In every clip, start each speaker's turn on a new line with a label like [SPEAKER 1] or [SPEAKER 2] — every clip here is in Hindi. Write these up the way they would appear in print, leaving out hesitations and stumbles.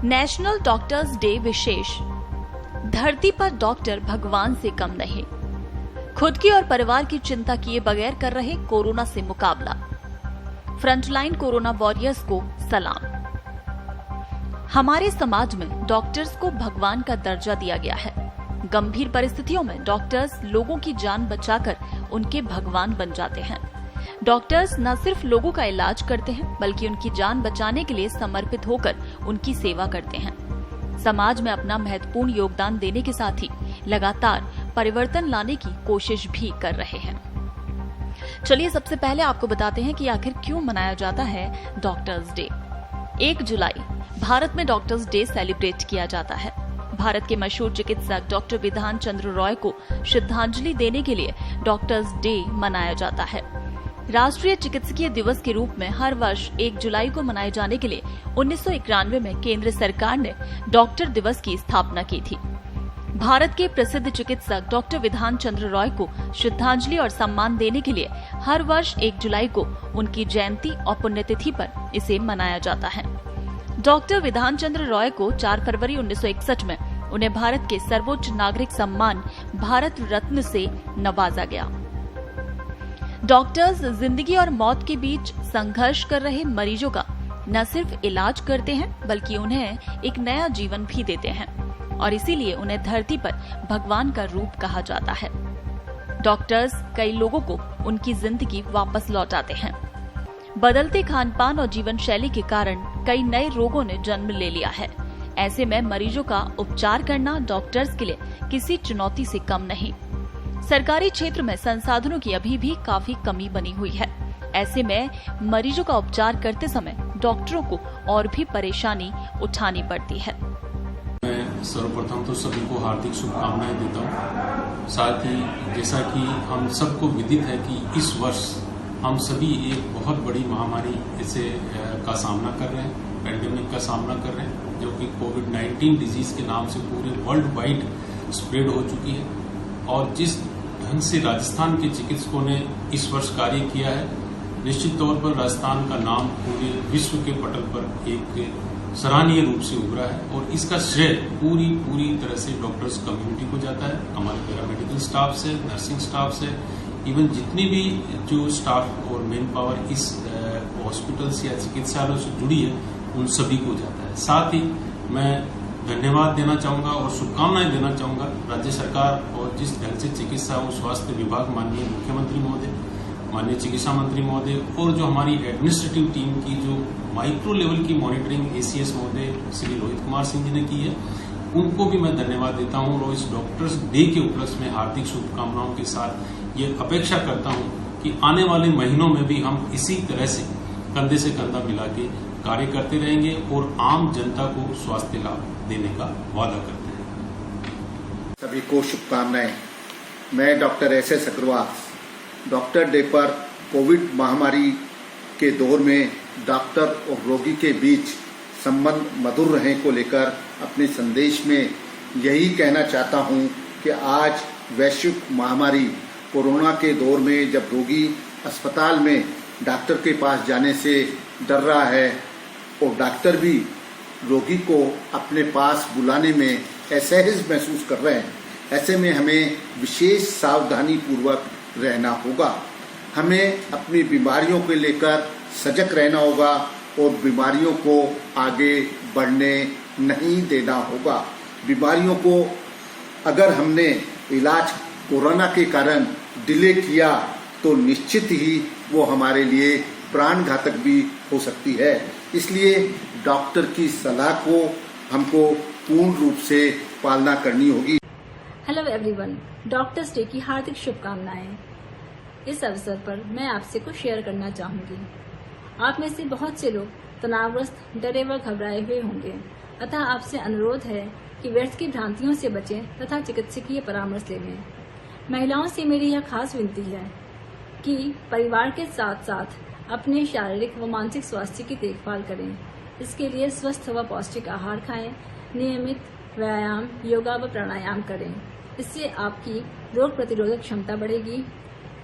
[SPEAKER 1] नेशनल डॉक्टर्स डे विशेष। धरती पर डॉक्टर भगवान से कम नहीं, खुद की और परिवार की चिंता किए बगैर कर रहे कोरोना से मुकाबला। फ्रंटलाइन कोरोना वॉरियर्स को सलाम। हमारे समाज में डॉक्टर्स को भगवान का दर्जा दिया गया है। गंभीर परिस्थितियों में डॉक्टर्स लोगों की जान बचाकर उनके भगवान बन जाते हैं। डॉक्टर्स न सिर्फ लोगों का इलाज करते हैं, बल्कि उनकी जान बचाने के लिए समर्पित होकर उनकी सेवा करते हैं। समाज में अपना महत्वपूर्ण योगदान देने के साथ ही लगातार परिवर्तन लाने की कोशिश भी कर रहे हैं। चलिए सबसे पहले आपको बताते हैं कि आखिर क्यों मनाया जाता है डॉक्टर्स डे। 1 जुलाई भारत में डॉक्टर्स डे सेलिब्रेट किया जाता है। भारत के मशहूर चिकित्सक डॉक्टर विधान चंद्र रॉय को श्रद्धांजलि देने के लिए डॉक्टर्स डे मनाया जाता है। राष्ट्रीय चिकित्सकीय दिवस के रूप में हर वर्ष 1 जुलाई को मनाए जाने के लिए 1991 में केंद्र सरकार ने डॉक्टर दिवस की स्थापना की थी। भारत के प्रसिद्ध चिकित्सक डॉक्टर विधान चंद्र रॉय को श्रद्धांजलि और सम्मान देने के लिए हर वर्ष 1 जुलाई को उनकी जयंती और पुण्यतिथि पर इसे मनाया जाता है। डॉक्टर विधान चंद्र रॉय को 4 फरवरी 1961 में उन्हें भारत के सर्वोच्च नागरिक सम्मान भारत रत्न से नवाजा गया। डॉक्टर्स जिंदगी और मौत के बीच संघर्ष कर रहे मरीजों का न सिर्फ इलाज करते हैं, बल्कि उन्हें एक नया जीवन भी देते हैं और इसीलिए उन्हें धरती पर भगवान का रूप कहा जाता है। डॉक्टर्स कई लोगों को उनकी जिंदगी वापस लौटाते हैं। बदलते खान-पान और जीवन शैली के कारण कई नए रोगों ने जन्म ले लिया है। ऐसे में मरीजों का उपचार करना डॉक्टर्स के लिए किसी चुनौती से कम नहीं। सरकारी क्षेत्र में संसाधनों की अभी भी काफी कमी बनी हुई है। ऐसे में मरीजों का उपचार करते समय डॉक्टरों को और भी परेशानी उठानी पड़ती है।
[SPEAKER 2] मैं सर्वप्रथम तो सभी को हार्दिक शुभकामनाएं देता हूं। साथ ही जैसा कि हम सबको विदित है कि इस वर्ष हम सभी एक बहुत बड़ी महामारी से का सामना कर रहे हैं, पैंडेमिक का सामना कर रहे हैं, जो कि कोविड-19 डिजीज के नाम से पूरे वर्ल्ड वाइड स्प्रेड हो चुकी है। और जिस ढंग से राजस्थान के चिकित्सकों ने इस वर्ष कार्य किया है, निश्चित तौर पर राजस्थान का नाम पूरे विश्व के पटल पर एक सराहनीय रूप से उभरा है और इसका श्रेय पूरी तरह से डॉक्टर्स कम्युनिटी को जाता है। हमारे पैरामेडिकल स्टाफ से, नर्सिंग स्टाफ से, इवन जितनी भी जो स्टाफ और मैन पावर इस हॉस्पिटल्स या चिकित्सालयों से जुड़ी है, उन सभी को जाता है। साथ ही मैं धन्यवाद देना चाहूंगा और शुभकामनाएं देना चाहूंगा राज्य सरकार और जिस ढंग से चिकित्सा और स्वास्थ्य विभाग, माननीय मुख्यमंत्री महोदय, माननीय चिकित्सा मंत्री महोदय और जो हमारी एडमिनिस्ट्रेटिव टीम की जो माइक्रो लेवल की मॉनिटरिंग एसीएस महोदय श्री रोहित कुमार सिंह जी ने की है, उनको भी मैं धन्यवाद देता हूं और इस डॉक्टर्स डे के उपलक्ष्य में हार्दिक शुभकामनाओं के साथ ये अपेक्षा करता हूं कि आने वाले महीनों में भी हम इसी तरह से कंधे से कंधा मिला के कार्य करते रहेंगे और आम जनता को स्वास्थ्य लाभ देने का वादा करते हैं।
[SPEAKER 3] सभी को शुभकामनाएं। मैं doctor S S. Agarwal doctor day पर कोविड महामारी के दौर में डॉक्टर और रोगी के बीच संबंध मधुर रहने को लेकर अपने संदेश में यही कहना चाहता हूं कि आज वैश्विक महामारी कोरोना के दौर में जब रोगी अस्पताल में डॉक्टर के पास जाने से डर रहा है और डॉक्टर भी रोगी को अपने पास बुलाने में असहज महसूस कर रहे हैं, ऐसे में हमें विशेष सावधानी पूर्वक रहना होगा। हमें अपनी बीमारियों को लेकर सजग रहना होगा और बीमारियों को आगे बढ़ने नहीं देना होगा। बीमारियों को अगर हमने इलाज कोरोना के कारण डिले किया तो निश्चित ही वो हमारे लिए प्राण घातक भी हो सकती है। इसलिए डॉक्टर की सलाह को हमको पूर्ण रूप से पालना करनी होगी।
[SPEAKER 4] हेलो एवरीवन, डॉक्टर्स डे की हार्दिक शुभकामनाएं। इस अवसर पर मैं आपसे कुछ शेयर करना चाहूंगी। आप में से बहुत से लोग तनावग्रस्त, डरे व घबराए हुए होंगे, अतः आपसे अनुरोध है कि व्यर्थ की भ्रांतियों से बचें तथा चिकित्सकीय परामर्श लें। महिलाओं से मेरी यह खास विनती है कि परिवार के साथ साथ अपने शारीरिक व मानसिक स्वास्थ्य की देखभाल करें। इसके लिए स्वस्थ व पौष्टिक आहार खाएं, नियमित व्यायाम, योगा व प्राणायाम करें। इससे आपकी रोग प्रतिरोधक क्षमता बढ़ेगी,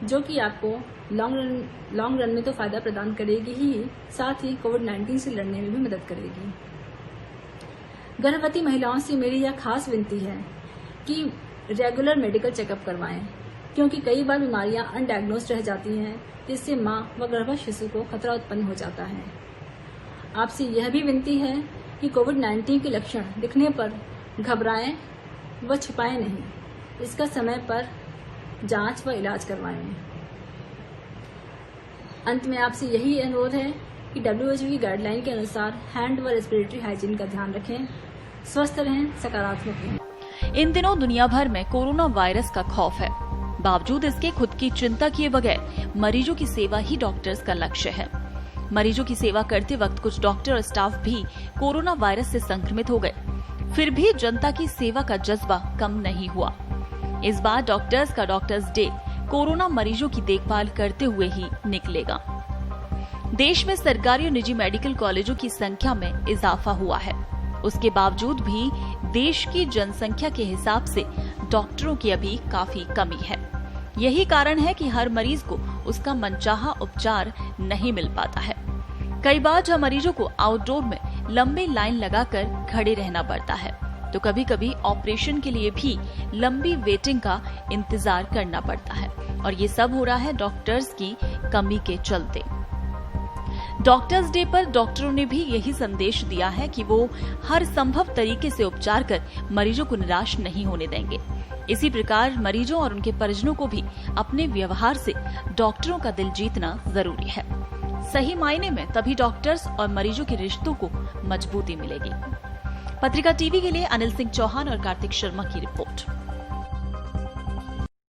[SPEAKER 4] जो कि आपको लॉन्ग रन में तो फायदा प्रदान करेगी ही, साथ ही कोविड-19 से लड़ने में भी मदद करेगी। गर्भवती महिलाओं से मेरी यह खास विनती है कि रेगुलर मेडिकल चेकअप करवाएं, क्योंकि कई बार बीमारियां अनडायग्नोस्ड रह जाती हैं, जिससे मां व गर्भस्थ शिशु को खतरा उत्पन्न हो जाता है। आपसे यह भी विनती है कि कोविड-19 के लक्षण दिखने पर घबराएं व छिपाएं नहीं, इसका समय पर जांच व इलाज करवाएं। अंत में आपसे यही अनुरोध है कि WHO की गाइडलाइन के अनुसार हैंड व रेस्पिरेटरी हाइजीन का ध्यान रखें, स्वस्थ रहें, सकारात्मक रहें।
[SPEAKER 1] इन दिनों दुनिया भर में कोरोना वायरस का खौफ है। बावजूद इसके खुद की चिंता किए बगैर मरीजों की सेवा ही डॉक्टर्स का लक्ष्य है। मरीजों की सेवा करते वक्त कुछ डॉक्टर और स्टाफ भी कोरोना वायरस से संक्रमित हो गए, फिर भी जनता की सेवा का जज्बा कम नहीं हुआ। इस बार डॉक्टर्स का डॉक्टर्स डे कोरोना मरीजों की देखभाल करते हुए ही निकलेगा। देश में सरकारी और निजी मेडिकल कॉलेजों की संख्या में इजाफा हुआ है, उसके बावजूद भी देश की जनसंख्या के हिसाब से डॉक्टरों की अभी काफी कमी है। यही कारण है कि हर मरीज को उसका मनचाहा उपचार नहीं मिल पाता है। कई बार जब मरीजों को आउटडोर में लंबी लाइन लगाकर खड़े रहना पड़ता है, तो कभी कभी ऑपरेशन के लिए भी लंबी वेटिंग का इंतजार करना पड़ता है, और ये सब हो रहा है डॉक्टर्स की कमी के चलते। डॉक्टर्स डे पर डॉक्टरों ने भी यही संदेश दिया है कि वो हर संभव तरीके से उपचार कर मरीजों को निराश नहीं होने देंगे। इसी प्रकार मरीजों और उनके परिजनों को भी अपने व्यवहार से डॉक्टरों का दिल जीतना जरूरी है। सही मायने में तभी डॉक्टर्स और मरीजों के रिश्तों को मजबूती मिलेगी। पत्रिका टीवी के लिए अनिल सिंह चौहान और कार्तिक शर्मा की रिपोर्ट।